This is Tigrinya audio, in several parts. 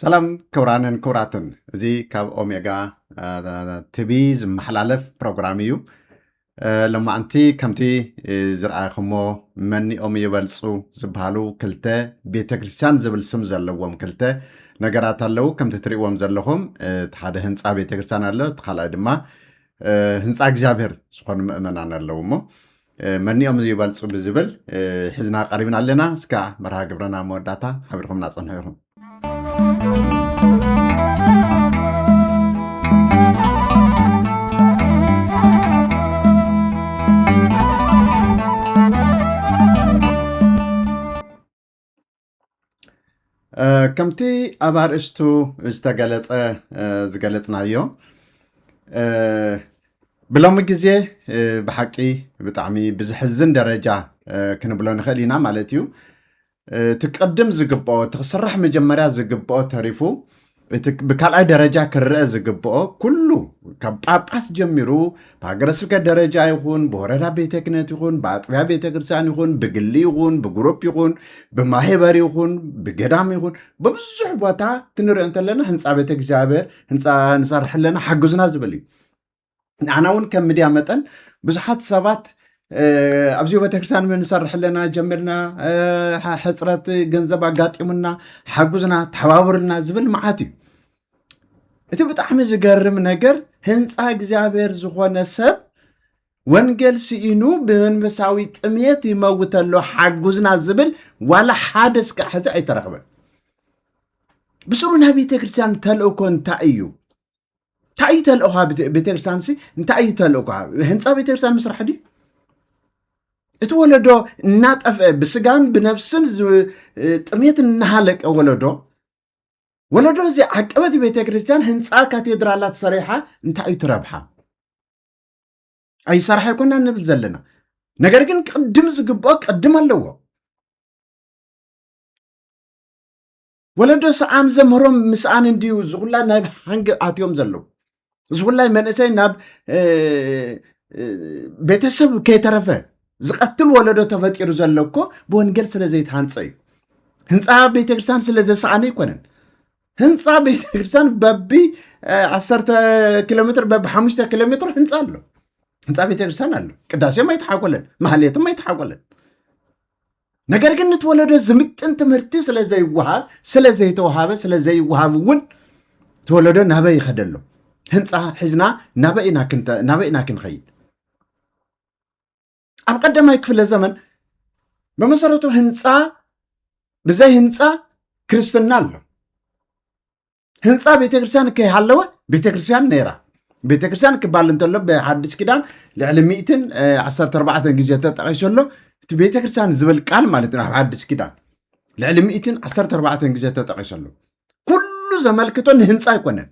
ሰላም ክብራንን ክብራትን እዚ ካብ ኦሜጋ ቲቪ ዝመሓላለፍ ፕሮግራም እዩ ለማዓንቲ ከምቲ ዝረኣይኹሞ መኒኦም ይበልፁ ዝበሃሉ ክልተ ቤተክርስትያን ዝብል ስም ዘለዎም ክልተ ነገራት ኣለው ከምቲ ትሪእዎም ዘለኹም እቲ ሓደ ህንፃ ቤተክርስትያን ኣሎ እቲ ካልኣይ ድማ ህንፃ እግዚኣብሔር ዝኾኑ ምእመናን ኣለው እሞ መኒኦም ይበልፁ ብዝብል ሒዝና ቀሪብና ኣለና እስካ መርሃ ግብረና መወዳእታ ሓቢርኩም ናፀንሑ ኢኹም ከምቲ ኣብ ኣርእስቱ ዝገለጽናዮ ብሎሚ ግዜ ብሓቂ ብጣዕሚ ብዝሕዝን ደረጃ ክንብሎ ንኽእል ኢና ማለት እዩ ትቀድም ዝግብኦ ትኽስራሕ መጀመርያ ዝግብኦ ተሪፉ ብካልኣይ ደረጃ ክርአ ዝግብኦ ኩሉ ካብ ጳጳስ ጀሚሩ ብሃገረ ስብከት ደረጃ ይኹን ብወረዳ ቤተ ክህነት ይኹን ብኣጥቢያ ቤተ ክርስቲያን ይኹን ብግሊ ይኹን ብግሩፕ ይኹን ብማሕበር ይኹን ብገዳም ይኹን ብብዙሕ ቦታ ትንሪኦ እንተለና ህንፃ ቤተ እግዚኣብሔር ህንፃ ንሰርሕ ኣለና ሓግዙና ዝብል እዩ ንዓና እውን ከም ሚድያ መጠን ብዙሓት ሰባት ኣብዚ ቤተክርስትያን ንሰርሕ ኣለና ጀሚርና ሕፅረት ገንዘብ ኣጋጢሙና ሓጉዝና ተሓባብሩልና ዝብል መዓት እዩ እቲ ብጣዕሚ ዝገርም ነገር ህንፃ እግዚኣብሔር ዝኾነ ሰብ ወንጌል ስኢኑ ብመንፈሳዊ ጥምየት ይመውተሎ ሓጉዝና ዝብል ዋላ ሓደ እስካዕ ሕዚ ኣይተረኽበን ብስሩ ናይ ቤተክርስትያን ተልእኮ እንታይ እዩ እንታይ እዩ ተልእኮ ቤተክርስትያን እንታይ እዩ ተልእኮ ህንፃ ቤተክርስትያን ምስራሕ ድዩ እቲ ወለዶ እናጠፍአ ብስጋን ብነፍስን ጥምየት እናሃለቀ ወለዶ እዚ ዓቀበት ቤተ ክርስቲያን ህንፃ ካቴድራላት ሰሪሓ እንታይ እዩ ትረብሓ ኣይሰርሓ ይኮና ንብል ዘለና ነገር ግን ቅድም ዝግብኦ ቅድም ኣለዎ ወለዶ ሰዓን ዘምህሮም ምስኣን እንድዩ ዝኹላይ ናብ ሓንጊ ኣትዮም ዘለው ዝኹላይ መንእሰይ ናብ ቤተሰብ ከይተረፈ ዝቐትል ወለዶ ተፈጢሩ ዘሎ እኮ ብወንጌል ስለ ዘይተሃንፀ እዩ ህንፃ ቤተክርስትያን ስለ ዘሰኣነ ይኮነን ህንፃ ቤተክርስትያን በቢ 10 ኪሎ ሜትር በቢ 5 ኪሎ ሜትር ህንፃ ኣሎ ህንፃ ቤተክርስትያን ኣሎ ቅዳሴም ኣይተሓቆለን ማህሌትም ኣይተሓቆለን ነገር ግን ንትወለዶ ዝምጥን ትምህርቲ ስለዘይተዋሃበ ስለዘይወሃብ እውን ትወለዶ ናበይ ይኸደሎ ህንፃ ሒዝና ናበይና ክንኸይድ ኣብ ቀዳማይ ክፍለ ዘመን በመሰረቱ ህንፃ ብዘይ ህንፃ ክርስትና ኣሎ ህንፃ ቤተክርስትያን ከይሃለወ ቤተክርስትያን ነይራ ቤተክርስትያን ክባል እንተሎ ብሓድስ ኪዳን ልዕሊ 114 ግዜ ተጠቒሰሎ እቲ ቤተክርስትያን ዝብል ቃል ማለት ነው ኣብ ሓድስ ኪዳን ልዕሊ 114 ግዜ ተጠቒሰሎ ኩሉ ዘመልክቶ ንህንፃ ኣይኮነን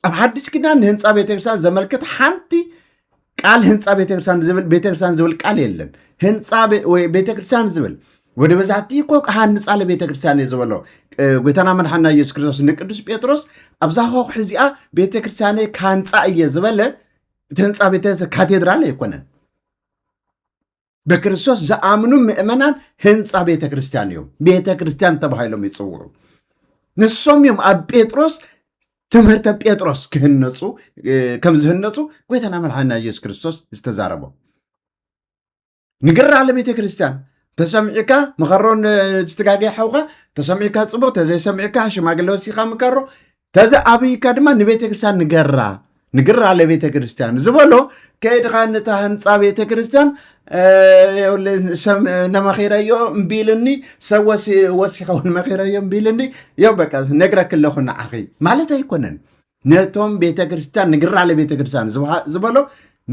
ኣብ ሓድስ ኪዳን ንህንፃ ቤተክርስትያን ዘመልክት ሓንቲ ቃል ህንፃ ቤተክርስትያን ዝብል ቃል የለን ህንፃ ቤተክርስትያን ዝብል ወደ በዛሕቲ እኮ ሃንፃ ለቤተክርስትያን ዝብሎ ጎይታና መድሓኒና ኢየሱስ ክርስቶስ ንቅዱስ ጴጥሮስ ኣብዛ ኾሕ እዚኣ ቤተክርስትያን ካንፃ እየ ዝበለ እቲ ህንፃ ካቴድራል ኣይኮነን በክርስቶስ ዝኣምኑ ምእመናን ህንፃ ቤተክርስትያን እዮም ቤተክርስትያን ተባሂሎም ይፅውዑ ንሶም እዮም ኣብ ጴጥሮስ ትምህርተ ጴጥሮስ ክህነፁ ከም ዝህነፁ ጎይታና መድሓኒና ኢየሱስ ክርስቶስ ዝተዛረቦ ንግራ ለቤተ ክርስቲያን ተሰሚዕካ መኸሮን ዝተጋገየ ሓውካ ተሰሚዕካ ፅቡቅ ተዘይሰሚዕካ ሽማግለ ወሲኻ ምከሮ ተዘኣብይካ ድማ ንቤተ ክርስቲያን ንግራ ለቤተ ክርስቲያን ዝበሎ ከይድኻ ነታ ህንፃ ቤተ ክርስቲያን ነመኺረዮ እምቢልኒ ሰብ ወሲኻ እውን መኺረዮ እምቢልኒ ዮ በቃ ነግረክ ኣለኹ ንዓኺ ማለት ኣይኮነን ነቶም ቤተ ክርስቲያን ንግራ ለቤተ ክርስቲያን ዝበሎ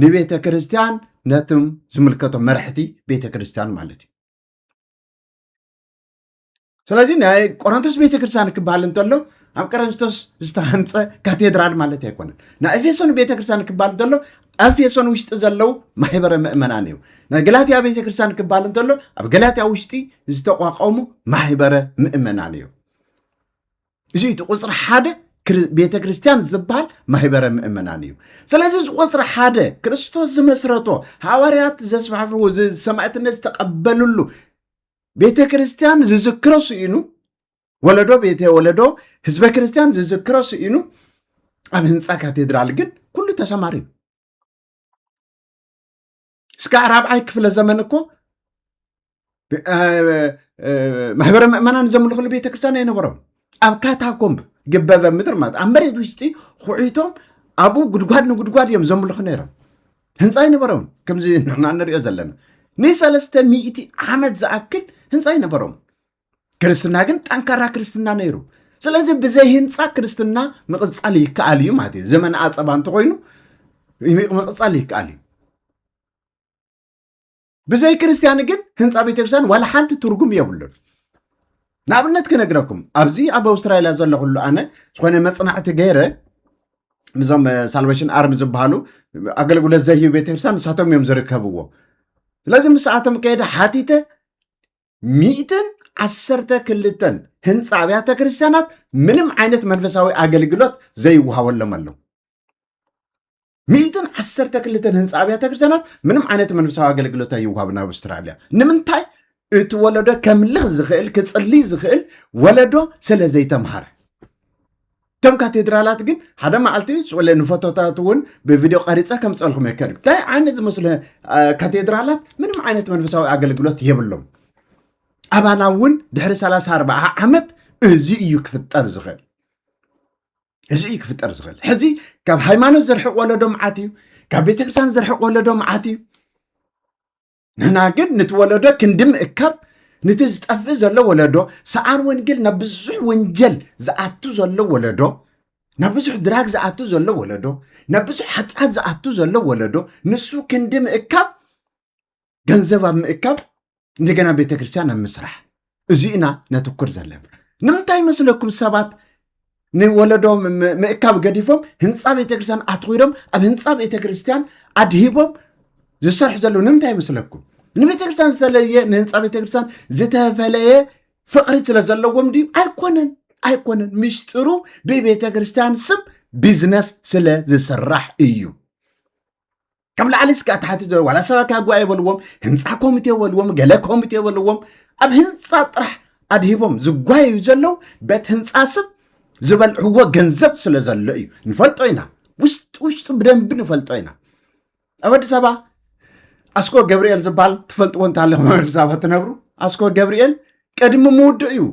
ንቤተ ክርስቲያን ነቶም ዝምልከቶም መራሕቲ ቤተ ክርስቲያን ማለት እዩ ስለዚ ናይ ቆሮንቶስ ቤተ ክርስቲያን ክበሃል እንተሎ ኣብ ቆሮንቶስ ዝተሃንፀ ካቴድራል ማለት ኣይኮነን ናይ ኤፌሶን ቤተ ክርስቲያን ክበሃል እንተሎ ኤፌሶን ውሽጢ ዘለው ማሕበረ ምእመናን እዩ ናይ ገላትያ ቤተ ክርስቲያን ክበሃል እንተሎ ኣብ ገላትያ ውሽጢ ዝተቋቋሙ ማሕበረ ምእመናን እዩ እዚ እቲ ቁፅሪ ሓደ ቤተ ክርስቲያን ዝበሃል ማሕበረ ምእመናን እዩ ስለዚ ቁፅሪ ሓደ ክርስቶስ ዝመስረቶ ሃዋርያት ዘስፋሕፍዎ ሰማዕትነት ዝተቐበሉሉ ቤተ ክርስቲያን ዝዝክሮ ስኢኑ ወለዶ ቤተ ወለዶ ህዝበ ክርስቲያን ዝዝክሮ ስኢኑ ኣብ ህንፃ ካቴድራል ግን ኩሉ ተሰማርዩ እስከ 4ይ ክፍለ ዘመን እኮ ማሕበረ ምእመናን ዘምልኽሉ ቤተክርስትያን ኣይነበሮም ኣብ ካታኮምብ ግበበ ምድር ማለት ኣብ መሬት ውሽጢ ኩዒቶም ኣብኡ ጉድጓድ ንጉድጓድ እዮም ዘምልኹ ነይሮም ህንፃ ኣይነበሮም ከምዚ ንሕና ንሪኦ ዘለና ን300 ዓመት ዝኣክል ህንፃ ኣይነበሮም ክርስትና ግን ጠንካራ ክርስትና ነይሩ ስለዚ ብዘይ ህንፃ ክርስትና ምቕፃል ይከኣል እዩ ማለት እዩ ዘመን ኣፀባ እንተኮይኑ ምቕፃል ይከኣል እዩ ብዘይ ክርስቲያን ግን ህንፃ ቤተክርስትያን ዋላ ሓንቲ ትርጉም የብሉን ንኣብነት ክነግረኩም ኣብዚ ኣብ ኣውስትራልያ ዘለኹሉ ኣነ ዝኾነ መፅናዕቲ ገይረ ምዞም ሳልቬሽን ኣርሚ ዝበሃሉ ኣገልግሎት ዘህብ ቤተክርስትያን ንሳቶም እዮም ዝርከብዎ ስለዚ ምስኣቶም ከይደ ሓቲተ 112 ህንፃ ኣብያተ ክርስቲያናት ምንም ዓይነት መንፈሳዊ ኣገልግሎት ዘይወሃበሎም ኣሎ 112 ህንፃ ኣብያተ ክርስቲያናት ምንም ዓይነት መንፈሳዊ ኣገልግሎት ኣይወሃብን ኣብ ኣውስትራልያ ንምንታይ እቲ ወለዶ ከምልኽ ዝኽእል ክፅልይ ዝኽእል ወለዶ ስለ ዘይተምሃረ እቶም ካቴድራላት ግን ሓደ መዓልቲ ስለ ንፎቶታት እውን ብቪድዮ ቀሪፀ ከምፀልኩም የከድ እንታይ ዓይነት ዝመስሉ ካቴድራላት ምንም ዓይነት መንፈሳዊ ኣገልግሎት የብሎም ኣባና እውን ድሕሪ 34 ዓመት እዚ እዩ ክፍጠር ዝኽእል ሕዚ ካብ ሃይማኖት ዘርሕቕ ወለዶ መዓት እዩ ካብ ቤተክርስትያን ዘርሕቕ ወለዶ መዓት እዩ ንሕና ግን ነቲ ወለዶ ክንዲ ምእካብ ነቲ ዝጠፍእ ዘሎ ወለዶ ሰዓር ወንጌል ናብ ብዙሕ ወንጀል ዝኣቱ ዘሎ ወለዶ ናብ ብዙሕ ድራግ ዝኣቱ ዘሎ ወለዶ ናብ ብዙሕ ሓጢኣት ዝኣቱ ዘሎ ወለዶ ንሱ ክንዲ ምእካብ ገንዘብ ኣብ ምእካብ እንደገና ቤተክርስትያን ኣብ ምስራሕ እዚ ኢና ነትኩር ዘለና ንምንታይ መስለኩም ሰባት ንወለዶ ምእካብ ገዲፎም ህንፃ ቤተክርስትያን ኣትኺሮም ኣብ ህንፃ ቤተክርስትያን ኣድሂቦም ዝሰርሑ ዘለዉ ንምንታይ መስለኩም ንቤተክርስትያን ዝተለየ ንህንፃ ቤተክርስትያን ዝተፈለየ ፍቕሪ ስለ ዘለዎም ድዩ ኣይኮነን ምስጢሩ ብቤተክርስትያን ስም ቢዝነስ ስለ ዝስራሕ እዩ ካብ ላዕሊ እስካብ ታሕቲ ዋላ ሰበካ ጉባኤ የበልዎም ህንፃ ኮሚቴ የበልዎም ገለ ኮሚቴ የበልዎም ኣብ ህንፃ ጥራሕ ኣድሂቦም ዝጓየዩ ዘለው በት ህንፃ ስም ዝበልዕዎ ገንዘብ ስለ ዘሎ እዩ ንፈልጦ ኢና ውሽጡ ብደንቢ ንፈልጦ ኢና ኣብ ኣዲስ ኣበባ ኣስኮ ገብርኤል ዝበሃል ትፈልጥዎ እንተሃለኹም ኣብ ኣዲስ ኣበባ ትነብሩ ኣስኮ ገብርኤል ቀድሚ ምውድእ እዩ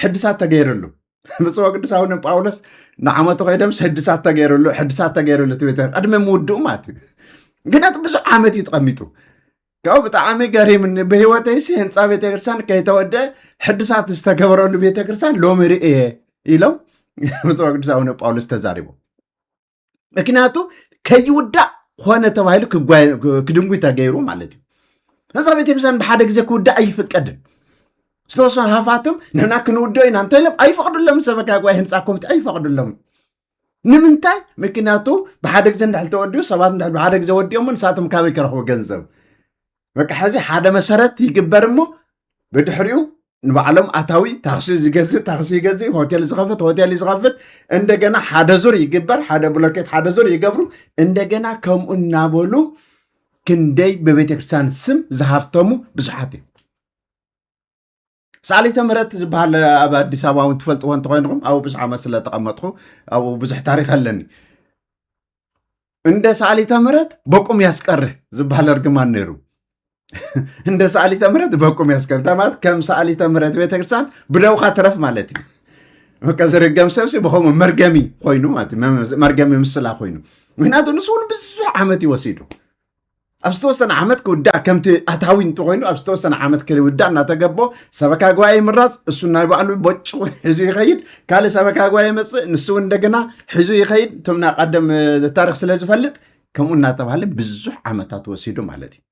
ሕድሳት ተገይሩሉ ብፅዋ ቅዱስ ኣቡነ ጳውሎስ ንዓመቱ ኮይዶምስ ሕድሳት ተገይሩሉ ትቤተ ቀድሚ ምውድኡ ማለት እዩ ግናት ብዙሕ ዓመት እዩ ተቐሚጡ ካብኡ ብጣዕሚ ገሪምን ብሂወተይሲ ህንፃ ቤተክርስትያን ከይተወድአ ሕድሳት ዝተገበረሉ ቤተክርስትያን ሎሚ ርአየ ኢሎም ብፅዋ ቅዱስ ኣቡነ ጳውሎስ ተዛሪቦ ምክንያቱ ከይውዳእ ኮነ ተባሂሉ ክድንጉይ ተገይሩ ማለት እዩ ህንፃ ቤተክርስትያን ብሓደ ግዜ ክውዳእ ኣይፍቀድን ዝተወሰኑ ሃፋትም ንሕና ክንውድኦ ኢና እንተኢሎም ኣይፈቅዱሎም ሰበካ ጉባኤ ህንፃ ኮሚቴ ኣይፈቅዱሎም ንምንታይ ምክንያቱ ብሓደ ግዜ እንዳሕል ተወዲኡ ሰባት እንዳሕል ብሓደ ግዜ ወዲኦሞ ንሳቶም ካበይ ክረኽቡ ገንዘብ በቃ ሕዚ ሓደ መሰረት ይግበር እሞ ብድሕሪኡ ንባዕሎም ኣታዊ ታክሲ ይገዝእ ሆቴል ዝኸፍት እንደገና ሓደ ዙር ይግበር ሓደ ብሎኬት ሓደ ዙር ይገብሩ እንደገና ከምኡ እናበሉ ክንደይ በቤተክርስትያን ስም ዝሃፍተሙ ብዙሓት እዩ ሰዓሊተ ምሕረት ዝበሃል ኣብ ኣዲስ ኣበባ እውን ትፈልጥዎ እንተኮይንኩም ኣብኡ ብዙሕ ዓመት ስለ ተቐመጥኩ ኣብኡ ብዙሕ ታሪክ ኣለኒ እንደ ሰዓሊተ ምሕረት በቁም ያስቀርህ ዝበሃል እርግማን ነይሩ እንደ ሰዓሊተ ምሕረት በቁም ያስቀርህ ማለት ከም ሰዓሊተ ምሕረት ቤተክርስትያን ብደውኻ ትረፍ ማለት እዩ በቃ ዝርገም ሰብሲ ብኸምኡ መርገሚ ኮይኑ ማለት መርገሚ ምስላ ኮይኑ ምክንያቱ ንሱ እውን ብዙሕ ዓመት ይወሲዱ ኣብ ዝተወሰነ ዓመት ክውዳእ ከምቲ ኣታዊ እንተኮይኑ ኣብ ዝተወሰነ ዓመት ክውዳእ እናተገቦ ሰበካ ጉባኤ ይምራፅ እሱ ናይ ባዕሉ ቦጭ ሒዙ ይኸይድ ካልእ ሰበካ ጉባኤ ይመፅእ ንሱ እንደገና ሒዙ ይኸይድ እቶም ናይ ቀደም ታሪክ ስለ ዝፈልጥ ከምኡ እናተባሃለ ብዙሕ ዓመታት ወሲዱ ማለት እዩ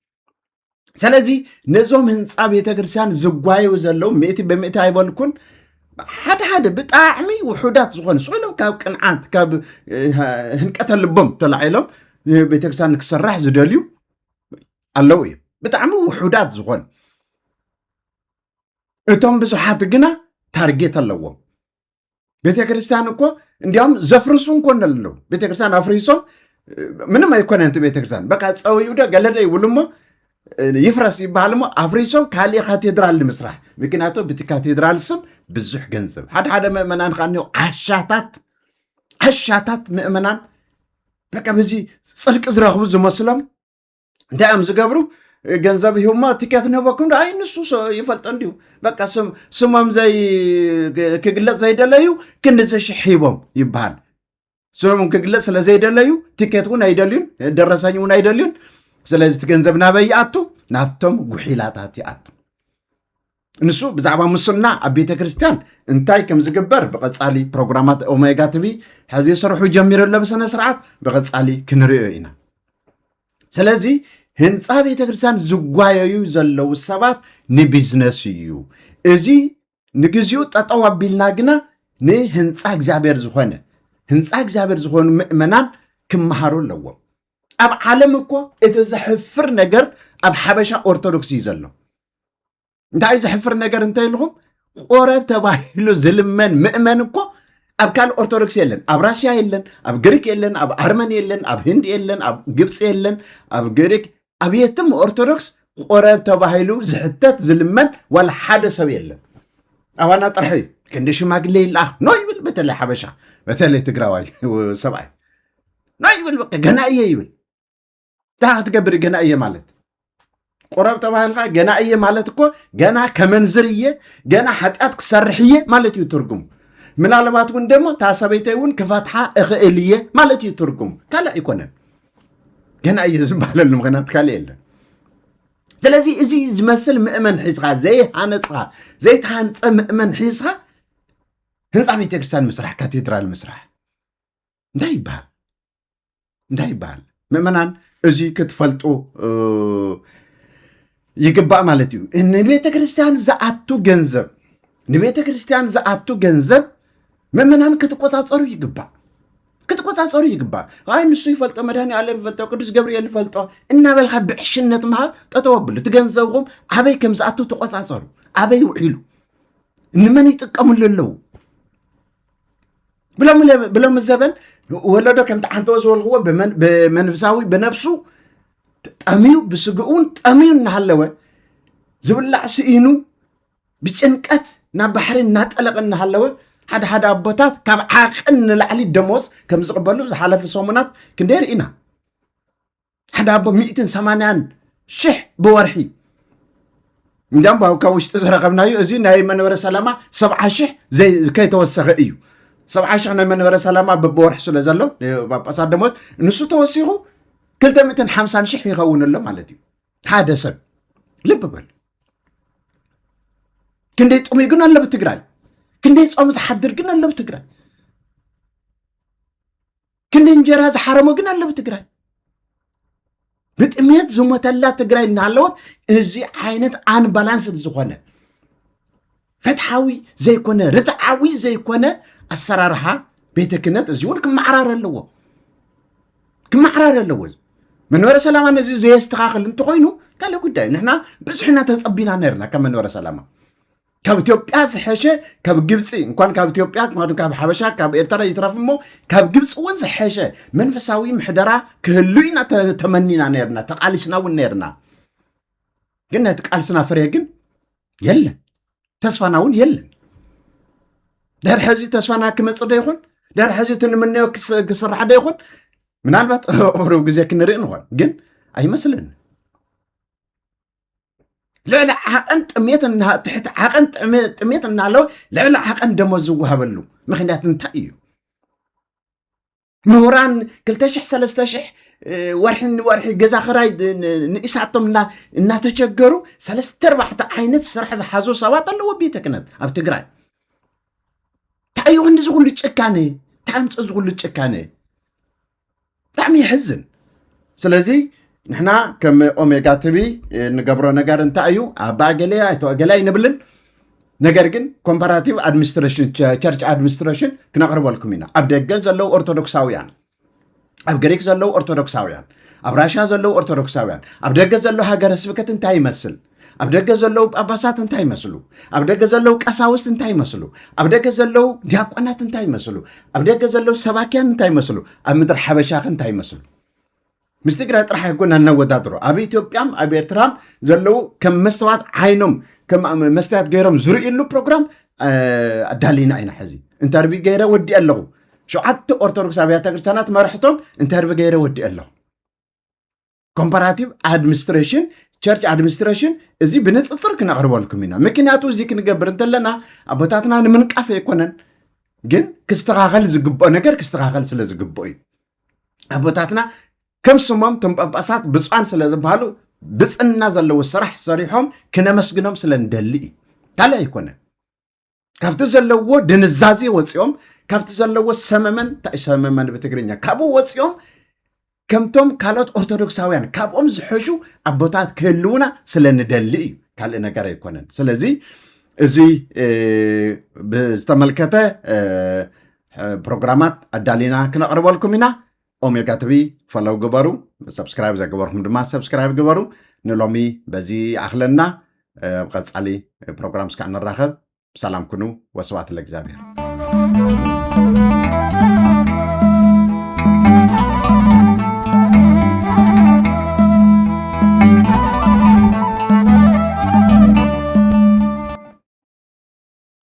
ስለዚ ነዞም ህንፃ ቤተክርስትያን ዝጓየዩ ዘለው ምእቲ ብምእቲ ኣይበልኩን ሓደ ብጣዕሚ ውሑዳት ዝኾኑ ስኢሎም ካብ ቅንዓት ካብ ህንቀተ ልቦም ተላዒሎም ቤተክርስትያን ክስራሕ ዝደልዩ ኣለው እዩ ብጣዕሚ ውሑዳት ዝኾኑ እቶም ብዙሓት ግና ታርጌት ኣለዎም ቤተክርስትያን እኮ እንዲያውም ዘፍርሱ እንኮን ኣለዉ ቤተክርስትያን ኣፍሪሶም ምንም ኣይኮነ እቲ ቤተክርስትያን በቃ ፀውዩ ዶ ገለደ ይብሉ እሞ ይፍረስ ይባሃል ሞ ኣፍሪሶም ካልእ ካቴድራል ንምስራሕ ምክንያቱ በቲ ካቴድራል ስም ብዙሕ ገንዘብ ሓደ ምእመናን ካኒ ዓሻታት ምእመናን በቃ በዚ ጽድቂ ዝረኽቡ ዝመስሎም እንታይ እዮም ዝገብሩ ገንዘብ ይሁማ ቲኬት ንህበኩም አይ ንሱ ይፈልጦ እንዲሁ በቃ ስሞም ክግለጽ ዘይደለዩ ክንዘሽሕ ሂቦም ይበሃል ስሞም ክግለጽ ስለ ዘይደለዩ ቲኬት እውን ኣይደልዩን ደረሰኝ እውን ኣይደልዩን ስለዚ እቲ ገንዘብ ናበይ ይኣቱ ናብቶም ጉሒላታት ይኣቱ ንሱ ብዛዕባ ሙስና ኣብ ቤተ ክርስቲያን እንታይ ከም ዝግበር ብቐጻሊ ፕሮግራማት ኦሜጋ ቲቪ ሕዚ ይሰርሑ ጀሚረሎ ብስነ ስርዓት ብቐጻሊ ክንሪኦ ኢና ስለዚ ህንፃ ቤተ ክርስቲያን ዝጓየዩ ዘለው ሰባት ንቢዝነስ እዩ እዚ ንግዚኡ ጠጠው ኣቢልና ግና ንህንፃ እግዚአብሔር ዝኾኑ ምእመናን ክመሃሩ ኣለዎም ኣብ ዓለም እኮ እቲ ዘሕፍር ነገር ኣብ ሓበሻ ኦርቶዶክስ እዩ ዘሎ እንታይ ዘሕፍር ነገር እንታይ ኢልኩም ቆረብ ተባሂሉ ዝልመን ምእመን እኮ ኣብ ካልእ ኦርቶዶክስ የለን ኣብ ራስያ የለን ኣብ ግሪክ የለን ኣብ ኣርመን የለን ኣብ ህንድ የለን ኣብ ግብፂ የለን ኣብ ግሪክ ኣብ የትም ኦርቶዶክስ ቆረብ ተባሂሉ ዝሕተት ዝልመን ዋላ ሓደ ሰብ የለን ኣዋና ጥራሕ ክንዲ ሽማግሌ ይልኣኽ ኖ ይብል በተለይ ሓበሻ በተለይ ትግራዋይ ሰብኣይ ኖ ይብል በቃ ገና እየ ይብል ታ ክትገብር ገና እየ ማለት ቆረብ ተባሂልካ ገና እየ ማለት እኮ ገና ከመንዝር እየ ገና ሓጢኣት ክሰርሕ እየ ማለት እዩ ትርጉሙ ምናልባት እውን ደሞ እታ ሰበይተይ እውን ክፈትሓ እኽእል እየ ማለት እዩ ትርጉሙ ካልእ ኣይኮነን ገና እየ ዝበሃለሉ ምክንያት ካልእ የለን ስለዚ እዚ ዝመስል ምእመን ሒዝካ ዘይተሃንፀ ምእመን ሒዝካ ህንፃ ቤተ ክርስቲያን ምስራሕ ካቴድራል ምስራሕ እንታይ ይበሃል ምእመናን እዚ ክትፈልጡ ይግባእ ማለት እዩ ንቤተ ክርስቲያን ዝኣቱ ገንዘብ ምእመናን ክትቆፃፀሩ ይግባእ አይ ንሱ ይፈልጦ መድሃኒ ዓለም ይፈልጦ ቅዱስ ገብርኤል ይፈልጦ እናበልካ ብዕሽነት መሃብ ጠጠወብሉ ትገንዘብኩም ኣበይ ከም ዝኣቱ ተቆፃፀሩ ኣበይ ውዒሉ ንመን ይጥቀሙሉ ኣለዉ ብሎም ዘበን ወለዶ ከምቲ ሓንተ ዝበልክዎ ብመንፈሳዊ ብነብሱ ጠሚዩ ብስግኡን ጠሚዩ እናሃለወ ዝብላዕ ስኢኑ ብጭንቀት ናብ ባሕሪ እናጠለቐ እናሃለወ ሓደ ኣቦታት ካብ ዓቕን ንላዕሊ ደሞዝ ከም ዝቕበሉ ዝሓለፈ ሰሙናት ክንደይ ርኢና ሓደ ኣቦ 180,000 ብወርሒ እንዳም ካብ ውሽጢ ዝረኸብናዮ እዚ ናይ መንበረ ሰላማ 70,000 ከይተወሰኸ እዩ 70,000 ናይ መንበረ ሰላማ ብወርሒ ስለ ዘሎ ጳጳሳት ደሞዝ ንሱ ተወሲኹ 250,000 ይኸውን ኣሎ ማለት እዩ ሓደ ሰብ ልብ በል ክንደይ ጥሙይ ግን ኣሎ ብትግራይ ክንደይ ጾም ዝሓድር ግን ኣሎ ብትግራይ ክንደይ እንጀራ ዝሓረሞ ግን ኣሎ ብትግራይ ብጥሜት ዝሞተላ ትግራይ እናሃለወት እዚ ዓይነት አንባላንስ ዝኾነ ፍትሓዊ ዘይኮነ ርትዓዊ ዘይኮነ ኣሰራርሓ ቤተ ክህነት እዚ እውን ክመዓራር ኣለዎ መንበረ ሰላማ ነዚ ዘየስተኻኽል እንተኮይኑ ካልእ ጉዳይ ንሕና ብዙሕና ተፀቢና ነርና ካብ መንበረ ሰላማ ካብ ኢትዮጵያ ዝሐሸ ካብ ግብፂ እንኳን ካብ ኢትዮጵያ ካብ ሓበሻ ካብ ኤርትራ ይትረፍ እሞ ካብ ግብፂ እውን ዝሐሸ መንፈሳዊ ምሕደራ ክህሉ ኢና ተመኒና ነርና ተቃሊስና እውን ነርና ግን ነቲ ቃልስና ፍሬ ግን የለን ተስፋና እውን የለን ድሕሪ ሕዚ ተስፋና ክመፅእ ዶ ይኹን ድሕሪ ሕዚ ትንምነዮ ክስራሕ ዶ ይኹን ምናልባት ቅርብ ግዜ ክንርኢ ንኾን ግን ኣይመስለኒ ልዕሊ ዓቐን ትሕቲ ዓቐን ጥሜት እናለወ ልዕሊ ዓቐን ደሞዝ ዝወሃበሉ ምክንያት እንታይ እዩ ምሁራን 2,000-3,000 ወርሒ ንወርሒ ገዛ ክራይ ንኢሳቶም እናተቸገሩ 3-4 ዓይነት ስራሕ ዝሓዙ ሰባት ኣለዎ ቤተ ክህነት ኣብ ትግራይ እንታይ እዩ ዝኩሉ ጭካነ ታምፅ ዝኩሉ ጭካነ ብጣዕሚ ይሕዝን ስለዚ ንሕና ከም ኦሜጋ ቲቪ ንገብሮ ነገር እንታይ እዩ ኣባገለያ ኣይተወገላይ ንብልን ነገር ግን ኮምፓራቲቭ ኣድሚኒስትሬሽን ቸርች ኣድሚኒስትሬሽን ክነቕርበልኩም ኢና ኣብ ደገ ዘለው ኦርቶዶክሳውያን ኣብ ግሪክ ዘለው ኦርቶዶክሳውያን ኣብ ራሽያ ዘለው ኦርቶዶክሳውያን ኣብ ደገ ዘለው ሃገረ ስብከት እንታይ ይመስል ኣብ ደገ ዘለው ጳጳሳት እንታይ ይመስሉ ኣብ ደገ ዘለው ቀሳውስት እንታይ ይመስሉ ኣብ ደገ ዘለው ዲያቆናት እንታይ ይመስሉ ኣብ ደገ ዘለው ሰባክያን እንታይ ይመስሉ ኣብ ምድሪ ሓበሻ እንታይ ይመስሉ ምስ ትግራይ ጥራሕ ይኮን እናወዳድሮ ኣብ ኢትዮጵያም ኣብ ኤርትራም ዘለው ከም መስተዋት ዓይኖም ከም መስተያት ገይሮም ዝርእሉ ፕሮግራም ኣዳሊና ኢና ሕዚ ኢንተርቪ ገይረ ወዲ ኣለኹ 7 ኦርቶዶክስ ኣብያተ ክርስቲያናት መርሕቶም ኢንተርቪ ገይረ ወዲ ኣለኹ ኮምፓራቲቭ ኣድሚኒስትሬሽን ቸርች ኣድሚኒስትሬሽን እዚ ብንፅፅር ክነቕርበልኩም ኢና ምክንያቱ እዚ ክንገብር እንተለና ኣቦታትና ንምንቃፍ ኣይኮነን ግን ክስተኻኸል ዝግብኦ ነገር ክስተኻኸል ስለ ዝግብኦ እዩ ኣቦታትና ከም ስሞም ቶም ጳጳሳት ብፁዓን ስለ ዝበሃሉ ብፅና ዘለዎ ስራሕ ሰሪሖም ክነመስግኖም ስለ እንደሊ እዩ ካልእ ኣይኮነን ካብቲ ዘለዎ ድንዛዜ ወፂኦም ካብቲ ዘለዎ ሰመመን ብትግርኛ ካብኡ ወፂኦም ከምቶም ካልኦት ኦርቶዶክሳውያን ካብኦም ዝሕሹ ኣቦታት ክህልውና ስለ ንደሊ እዩ ካልእ ነገር ኣይኮነን ስለዚ እዚ ብዝተመልከተ ፕሮግራማት ኣዳሊና ክነቕርበልኩም ኢና ኦሜጋ ቲቪ ፈለው ግበሩ ሰብስክራይብ ዘገበርኩም ድማ ሰብስክራይብ ግበሩ ንሎሚ በዚ ኣኽለና ቀጻሊ ፕሮግራም እስካ እንራኸብ ሰላም ኩኑ ወስብሐት ለእግዚአብሔር